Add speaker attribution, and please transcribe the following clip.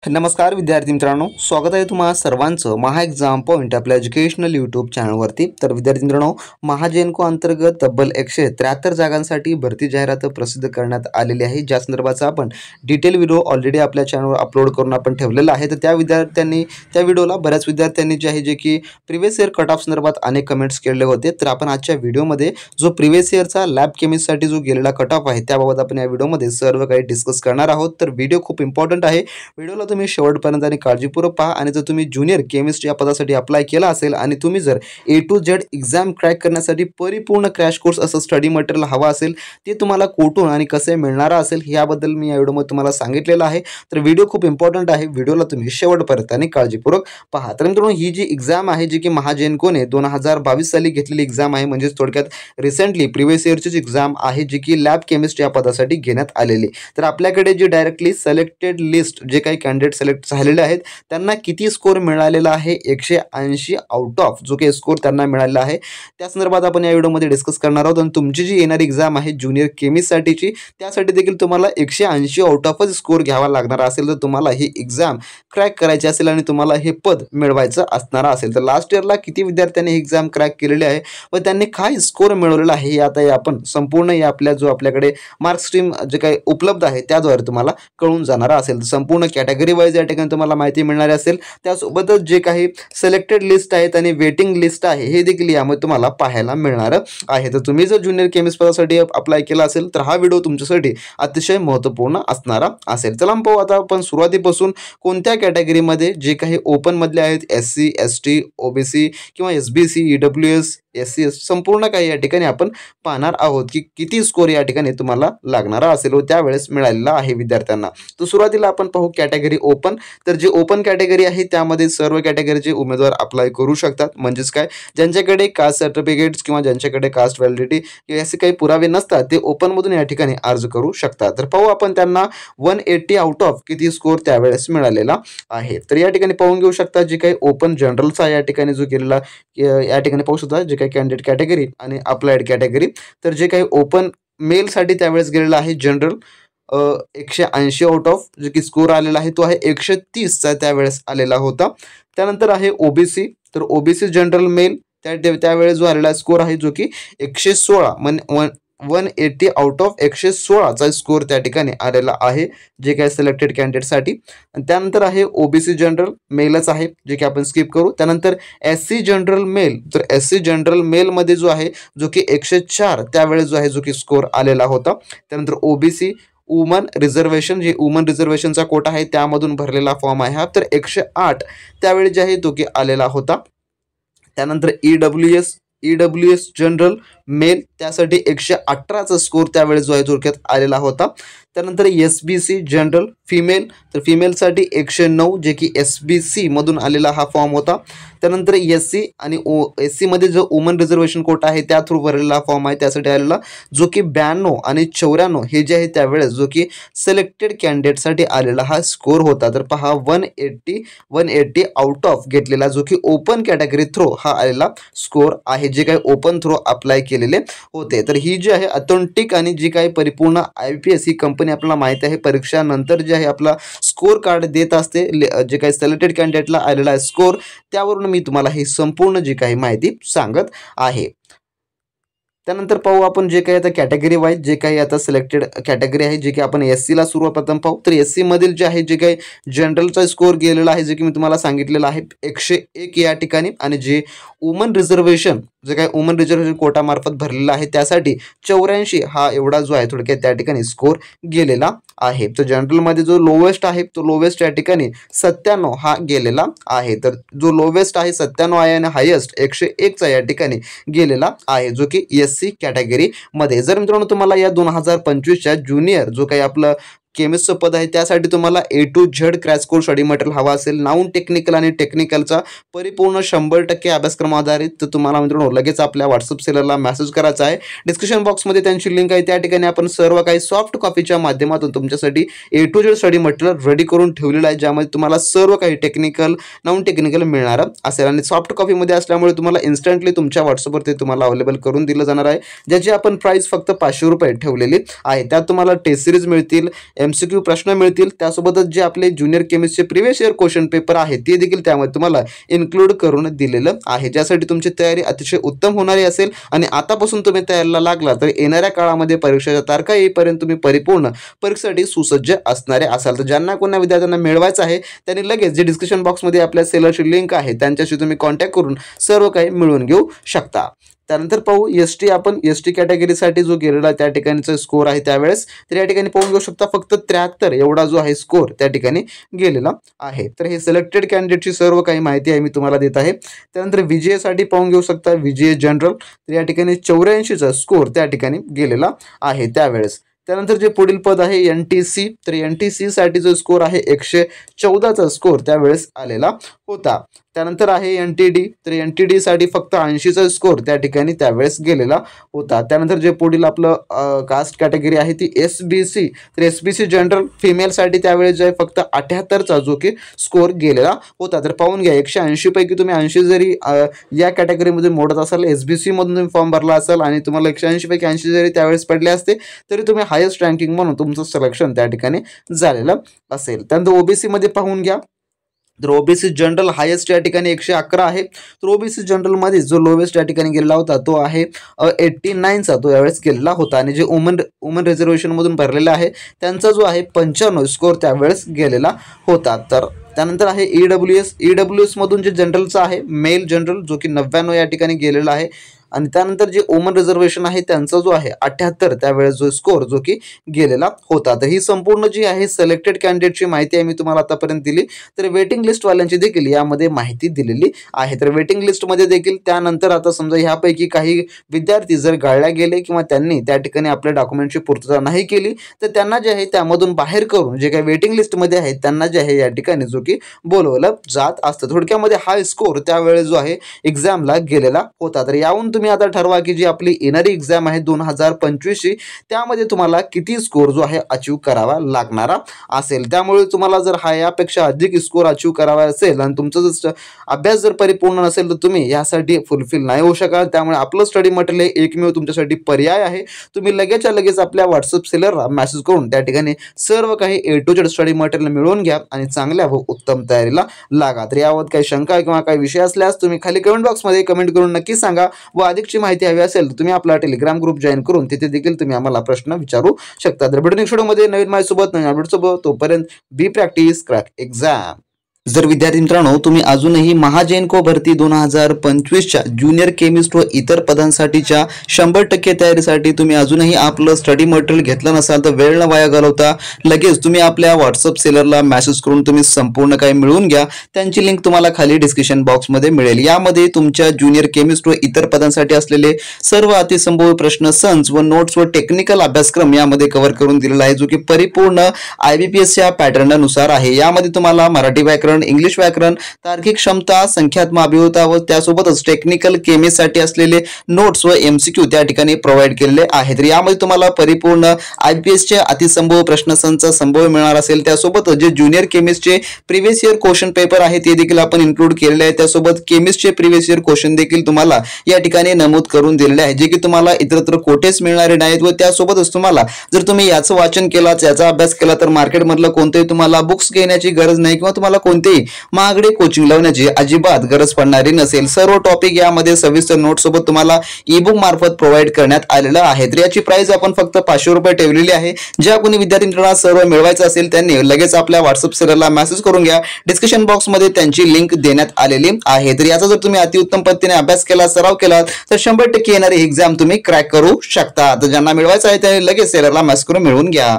Speaker 1: नमस्कार विद्यार्थी मित्रांनो, स्वागत आहे तुम्हा सर्वांचं महा एक्झाम पॉइंट आपल्या एज्युकेशनल यूट्यूब चॅनलवरती। तर विद्यार्थी मित्रांनो, महाजेनको अंतर्गत तब्बल 173 जागांसाठी भरती जाहिरात प्रसिद्ध करण्यात आलेली आहे, ज्या संदर्भाचा आपण डिटेल व्हिडिओ ऑलरेडी आपल्या चॅनलवर अपलोड करून आपण ठेवलेला आहे। तर त्या व्हिडिओला बऱ्याच विद्यार्थ्यांनी जे की प्रिव्हियस इयर कट ऑफ संदर्भात अनेक कमेंट्स केले होते। तर आपण आजच्या व्हिडिओमध्ये जो प्रिव्हियस इयरचा लॅब केमिस्ट्रीसाठी जो गेलेला कट ऑफ आहे त्याबाबत आपण या व्हिडिओमध्ये सर्व काही डिस्कस करणार आहोत। तर व्हिडिओ खूप इम्पॉर्टंट आहे, व्हिडिओला तुम्ही शेवटपर्यंत आणि काळजीपूर्वक पहा। आणि जर तुम्ही ज्युनियर केमिस्ट या पदासाठी अप्लाय केला असेल आणि तुम्ही जर A to Z exam crack करण्यासाठी परिपूर्ण क्रॅश कोर्स असं स्टडी मटेरियल हवा असेल, ते तुम्हाला कुठून आणि कसे मिळणार असेल याबद्दल मी या व्हिडिओमध्ये तुम्हाला सांगितलेलं आहे। तर व्हिडिओ खूप इम्पॉर्टंट आहे, व्हिडिओला तुम्ही शेवटपर्यंत आणि काळजीपूर्वक पहा। तर मित्रांनो, ही जी एक्झाम आहे जी की महाजेनकोने 2022 साली घेतलेली एक्झाम आहे, म्हणजे थोडक्यात रिसेंटली प्रिव्हियस इयरचीच एक्झाम आहे जी की लॅब केमिस्ट या पदासाठी घेण्यात आलेली। तर आपल्याकडे जी डायरेक्टली सिलेक्टेड लिस्ट जे काही कॅन्डिडेट सिलेक्ट झालेले आहेत त्यांना किती स्कोर मिळालेला आहे, 180 आउट ऑफ जो काही स्कोर त्यांना मिळालेला आहे त्या संदर्भात आपण या व्हिडिओमध्ये डिस्कस करणार आहोत। आणि तुमची जी येणारी एक्झाम आहे ज्युनियर केमिस्ट्रीसाठीची, त्यासाठी देखील तुम्हाला 180 आउट ऑफच स्कोर घ्यावा लागणार असेल तर तुम्हाला ही एक्झाम क्रॅक करायची असेल आणि तुम्हाला हे पद मिळवायचं असणार असेल। तर लास्ट इयरला किती विद्यार्थ्यांनी ही एक्झाम क्रॅक केलेली आहे व त्यांनी काय स्कोर मिळवलेला आहे हे आता आपण संपूर्ण या आपल्याकडे मार्क स्ट्रीम जे काही उपलब्ध आहे त्याद्वारे तुम्हाला कळून जाणार असेल। तर संपूर्ण कॅटेगरी वाईज या ठिकाणी तुम्हाला माहिती मिळणार असेल, त्यासोबतच जे काही सिलेक्टेड लिस्ट आहेत आणि वेटिंग लिस्ट आहे हे देखील यामध्ये तुम्हाला पाहायला मिळणार आहे। तर तुम्ही जर ज्युनियर केमिस्ट पदासाठी अप्लाय केला असेल तर हा व्हिडिओ तुमच्यासाठी अतिशय महत्त्वपूर्ण असणारा असेल। चला पाहू आता आपण सुरुवातीपासून कोणत्या कॅटेगरीमध्ये जे काही ओपन मधले आहेत, SC ST OBC किंवा SBC EWS SC संपूर्ण काही या ठिकाणी आपण पाहणार आहोत की किती स्कोर या ठिकाणी तुम्हाला लागणारा असेल व त्यावेळेस मिळालेला आहे विद्यार्थ्यांना। तर सुरुवातीला आपण पाहू कॅटेगरी ओपन। तर जे ओपन कॅटेगरी आहे त्यामध्ये सर्व कॅटेगरीचे उमेदवार अप्लाय करू शकतात, म्हणजेच काय, ज्यांच्याकडे कास्ट सर्टिफिकेट्स किंवा ज्यांच्याकडे कास्ट व्हॅलिडिटी किंवा असे काही पुरावे नसतात ते ओपन मधून या ठिकाणी अर्ज करू शकतात। तर पाहू आपण त्यांना 180 आउट ऑफ किती स्कोर त्यावेळेस मिळालेला आहे। तर या ठिकाणी पाहून घेऊ शकता जे काही ओपन जनरलचा या ठिकाणी जो गेलेला या ठिकाणी पाहू शकता जे काही कॅन्डिडेट कॅटेगरी आणि अप्लाइड कॅटेगरी। तर जे काही ओपन मेलसाठी त्यावेळेस गेलेला आहे जनरल 180 आउट ऑफ जे की स्कोर आलेला आहे तो आहे 130चा त्यावेळेस आलेला होता। त्यानंतर आहे OBC। तर OBC जनरल मेल त्यावेळेस जो आलेला स्कोर आहे जो की 116 180 आउट ऑफ 116चा स्कोर त्या ठिकाणी आलेला आहे जे काही सिलेक्टेड कॅन्डिडेटसाठी। त्यानंतर आहे OBC जनरल मेलच आहे जे की आपण स्किप करू। त्यानंतर SC जनरल मेल। तर SC जनरल मेलमध्ये जो आहे जो की 104 त्यावेळेस जो आहे जो की स्कोर आलेला होता। त्यानंतर OBC वुमन रिझर्वेशन, जे वुमन रिझर्वेशनचा कोटा आहे त्यामधून भरलेला फॉर्म आहे हा, तर 108 त्यावेळी जे आहे तो की आलेला होता। त्यानंतर EWS जनरल मेल त्यासाठी 118चा स्कोर त्यावेळेस जो आहे थोडक्यात आलेला होता। त्यानंतर SBC जनरल फिमेल, तर फिमेलसाठी 109 जे की SBC मधून आलेला हा फॉर्म होता। त्यानंतर SC आणि SC मध्ये जो वुमन रिझर्वेशन कोटा आहे त्या थ्रू भरलेला फॉर्म आहे त्यासाठी आलेला जो की 92 आणि 94 हे जे आहे त्यावेळेस जो की सिलेक्टेड कॅन्डिडेटसाठी आलेला हा स्कोर होता। तर पहा 180 आउट ऑफ घेतलेला जो की ओपन कॅटेगरी थ्रू हा आलेला स्कोर आहे जे काही ओपन थ्रू अप्लाय केलेले होते। तर ही जी आहे ऑथेंटिक आणि जी काही परिपूर्ण IPS ही कंपनी आपल्याला माहिती आहे परीक्षानंतर जे आहे आपला स्कोर कार्ड देत असते, जे काही सिलेक्टेड कॅन्डिडेटला आलेला स्कोर त्यावरून मी तुम्हाला ही संपूर्ण जी काही माहिती सांगत आहे। त्यानंतर पाहू आपण जे काही आता कॅटेगरी वाईज जे काही आता सिलेक्टेड कॅटेगरी आहे जे की आपण SC ला सर्वप्रथम पाहू। तर SC मधील जे आहे जे काही जनरलचा स्कोर गेलेला आहे जे की मी तुम्हाला सांगितलेलं आहे 101 या ठिकाणी, आणि जे वुमन रिझर्वेशन जे काही वुमन रिझर्वेशन कोटा मार्फत भरलेला आहे त्यासाठी 84 हा एवढा जो आहे थोडक्यात त्या ठिकाणी स्कोर गेलेला आहे। तर जनरलमध्ये जो लोवेस्ट आहे तो लोवेस्ट या ठिकाणी 97 हा गेलेला आहे। तर जो लोवेस्ट आहे 97 आहे आणि हायेस्ट 101चा या ठिकाणी गेलेला आहे जो की SC कॅटेगरी मध्ये। जर मित्रांनो तुम्हाला या 2025च्या ज्युनियर जो काही आपलं केमिस्टचं पद आहे त्यासाठी तुम्हाला A to Z crash course study material हवा असेल, नॉन टेक्निकल आणि टेक्निकलचा परिपूर्ण 100% अभ्यासक्रम आधारित, तर तुम्हाला मित्रांनो लगेच आपल्या व्हॉट्सअप सेलरला मेसेज करायचा आहे। डिस्क्रिप्शन बॉक्समध्ये त्यांची लिंक आहे, त्या ठिकाणी आपण सर्व काही सॉफ्ट कॉपीच्या माध्यमातून तुमच्यासाठी A to Z study material ready करून ठेवलेलं आहे, ज्यामध्ये तुम्हाला सर्व काही टेक्निकल नॉन टेक्निकल मिळणार असेल। आणि सॉफ्ट कॉपीमध्ये असल्यामुळे तुम्हाला इन्स्टंटली तुमच्या व्हॉट्सअपवरती तुम्हाला अवेलेबल करून दिलं जाणार आहे, ज्याची आपण प्राइस फक्त 500 रुपये ठेवलेली आहे। त्यात तुम्हाला टेस्ट सिरीज मिळतील, MCQ प्रश्न मिळतील, त्यासोबतच जे आपले ज्युनियर केमिस्ट्रीचे प्रिव्हियस इयर क्वेश्चन पेपर आहे ते देखील त्यामध्ये तुम्हाला इन्क्लूड करून दिलेलं आहे, ज्यासाठी तुमची तयारी अतिशय उत्तम होणारी असेल. आणि आतापासून तुम्ही तयारीला लागला तर येणाऱ्या काळामध्ये परीक्षेच्या तारखा येईपर्यंत तुम्ही परिपूर्ण परीक्षेसाठी सुसज्ज असणारे असाल. तर ज्यांना कोणा विद्यार्थ्यांना मिळवायचं आहे त्यांनी लगेच जे डिस्क्रिप्शन बॉक्समध्ये आपल्या सेलरची लिंक आहे त्यांच्याशी तुम्ही कॉन्टॅक्ट करून सर्व काही मिळवून घेऊ शकता. त्यानंतर पाहू आपण एस टी कॅटेगरीसाठी जो गेलेला त्या ठिकाणचा स्कोर आहे त्यावेळेस, तर या ठिकाणी पाहून घेऊ शकता फक्त 73 एवढा जो आहे स्कोर त्या ठिकाणी गेलेला आहे. तर हे सिलेक्टेड कॅन्डिडेटची सर्व काही माहिती आहे मी तुम्हाला देत आहे. त्यानंतर VGA साठी पाहून घेऊ शकता VGA जनरल, तर या ठिकाणी 84चा स्कोर त्या ठिकाणी गेलेला आहे त्यावेळेस. त्यानंतर जे पुढील पद आहे NTC, तर NTC साठी जो स्कोर आहे 114चा स्कोर त्यावेळेस आलेला होता. त्यानंतर आहे NTD, तर NTD साठी फक्त 80चा स्कोर त्या ठिकाणी त्यावेळेस गेलेला होता. त्यानंतर जे पुढील आपलं कास्ट कॅटेगरी आहे ती SBC, तर SBC जनरल फिमेलसाठी त्यावेळेस जे फक्त 78चा जो की स्कोर गेलेला होता. तर पाहून घ्या 180 पैकी तुम्ही 80 जरी या कॅटेगरीमध्ये मोडत असाल, SBC मधून तुम्ही फॉर्म भरला असाल आणि तुम्हाला 180 पैकी 80 जरी त्यावेळेस पडले असते तरी तुम्ही हायेस्ट रँकिंग म्हणून तुमचं सिलेक्शन त्या ठिकाणी झालेलं असेल. त्यानंतर OBC मध्ये पाहून घ्या, तर OBC जनरल हायेस्ट या ठिकाणी 111 आहे. तर OBC जनरलमध्ये जो लोवेस्ट या ठिकाणी गेलेला होता तो आहे 89चा तो यावेळेस गेलेला होता. आणि जे वुमन रिझर्वेशनमधून भरलेला आहे त्यांचा जो आहे 95 स्कोर त्यावेळेस गेलेला होता. तर त्यानंतर आहे EWS मधून जे जनरलचा आहे मेल जनरल जो की 99 या ठिकाणी गेलेला आहे. आणि त्यानंतर जे वुमन रिझर्वेशन आहे त्यांचा जो आहे 78 त्यावेळेस जो स्कोर जो की गेलेला होता. तर ही संपूर्ण जी आहे सिलेक्टेड कॅन्डिडेटची माहिती आहे मी तुम्हाला आतापर्यंत दिली. तर वेटिंग लिस्टवाल्यांची देखील यामध्ये माहिती दिलेली आहे. तर वेटिंग लिस्टमध्ये देखील त्यानंतर आता समजा ह्यापैकी काही विद्यार्थी जर गाळल्या गेले किंवा त्यांनी त्या ठिकाणी आपल्या डॉक्युमेंटची पूर्तता नाही केली तर त्यांना जे आहे त्यामधून बाहेर करून जे काही वेटिंग लिस्टमध्ये आहेत त्यांना जे आहे या ठिकाणी जो की बोलवलं जात असतं. थोडक्यामध्ये हा स्कोर त्यावेळेस जो आहे एक्झामला गेलेला होता. तर याहून तुम्ही आता ठरवा की जी आपली येणारी एक्झाम आहे 2025ची त्यामध्ये तुम्हाला किती स्कोर जो आहे अचीव करावा लागणारा असेल. त्यामुळे तुम्हाला जर हा यापेक्षा अधिक स्कोर अचीव करावा असेल आणि तुमचा जर अभ्यास जर परिपूर्ण नसेल तर तुम्ही यासाठी फुलफिल नाही होऊ शकाल. त्यामुळे आपलं स्टडी मटेरियल एकमेव तुमच्यासाठी पर्याय आहे. तुम्ही लगेचच्या लगेच आपल्या व्हॉट्सअप सेलरला मेसेज करून त्या ठिकाणी सर्व काही A to Z study material मिळवून घ्या आणि चांगल्या व उत्तम तयारीला लागा. तर यावर काही शंका किंवा काही विषय असल्यास तुम्ही खाली कमेंट बॉक्समध्ये कमेंट करून नक्की सांगा. व अधिकची माहिती हवी असेल तर तुम्ही आपला टेलिग्राम ग्रुप जॉईन करून तिथे देखील तुम्ही आम्हाला प्रश्न विचारू शकता. तर भेटू नेक्स्ट व्हिडिओमध्ये नवीन माहितीसोबत नवीन अपडेटसोबत. तोपर्यंत बी प्रॅक्टिस क्रॅक एक्झाम. जर विद्यार्थी मित्रांनो तुम्ही अजूनही महाजेनको भरती 2025च्या ज्युनियर केमिस्ट व इतर पदांसाठीच्या 100% तयारीसाठी तुम्ही अजूनही आपलं स्टडी मटेरियल घेतलं नसाल तर वेळ न वाया घालवता लगेच तुम्ही आपल्या व्हॉट्सअप सेलरला मेसेज करून तुम्ही संपूर्ण काही मिळवून घ्या. त्यांची लिंक तुम्हाला खाली डिस्क्रिप्शन बॉक्समध्ये मिळेल. यामध्ये तुमच्या ज्युनियर केमिस्ट व इतर पदांसाठी असलेले सर्व अतिसंभव प्रश्न संच व नोट्स व टेक्निकल अभ्यासक्रम यामध्ये कव्हर करून दिलेला आहे जो की परिपूर्ण IBPSच्या पॅटर्ननुसार आहे. यामध्ये तुम्हाला मराठी व्याकरण, इंग्लिश व्याकरण, तार्किक क्षमता, संख्यात्मक अभियंता व त्यासोबतच टेक्निकल केमिस्ट्री असलेले नोट्स व MCQ त्या ठिकाणी प्रोव्हाइड केलेले आहेत. तर यामध्ये तुम्हाला परिपूर्ण IBPSचे अतिसंभव प्रश्नसंच संभव मिळणार असेल. त्यासोबतच जे ज्युनियर केमिस्ट्रीचे प्रिव्हियस इयर क्वेश्चन पेपर आहे ते देखील आपण इन्क्लूड केलेले आहे. त्यासोबत केमिस्ट्रीचे प्रिव्हियस इयर क्वेश्चन देखील तुम्हाला या ठिकाणी नमूद करून दिलेले आहे जे की तुम्हाला इतरत्र कोठेच मिळणारे नाहीत. व त्यासोबतच तुम्हाला जर तुम्ही याचं वाचन केला, याचा अभ्यास केला तर मार्केटमधलं कोणतेही तुम्हाला बुक्स घेण्याची गरज नाही किंवा तुम्हाला कोणतेही महागडे कोचिंग लावण्याची अजिबात गरज पडणारी नसेल. सर्व टॉपिक यामध्ये सविस्तर नोट सोबत तुम्हाला ई-बुक मार्फत प्रोव्हाइड करण्यात आलेलं आहे. तर याची प्राइस आपण फक्त 500 रुपये ठेवलेली आहे. ज्या कोणी विद्यार्थ्यांना सर्व मिळवायचं असेल त्यांनी लगेच आपल्या व्हॉट्सअप सेलरला मेसेज करून घ्या. डिस्क्रिप्शन बॉक्समध्ये त्यांची लिंक देण्यात आलेली आहे. तर याचा जर तुम्ही अतिउत्तम पद्धतीने अभ्यास केला, सराव केला तर 100% येणारी एक्झाम तुम्ही क्रॅक करू शकता. तर ज्यांना मिळवायचं आहे त्यांनी लगेच सेलरला मेसेज करून मिळवून घ्या.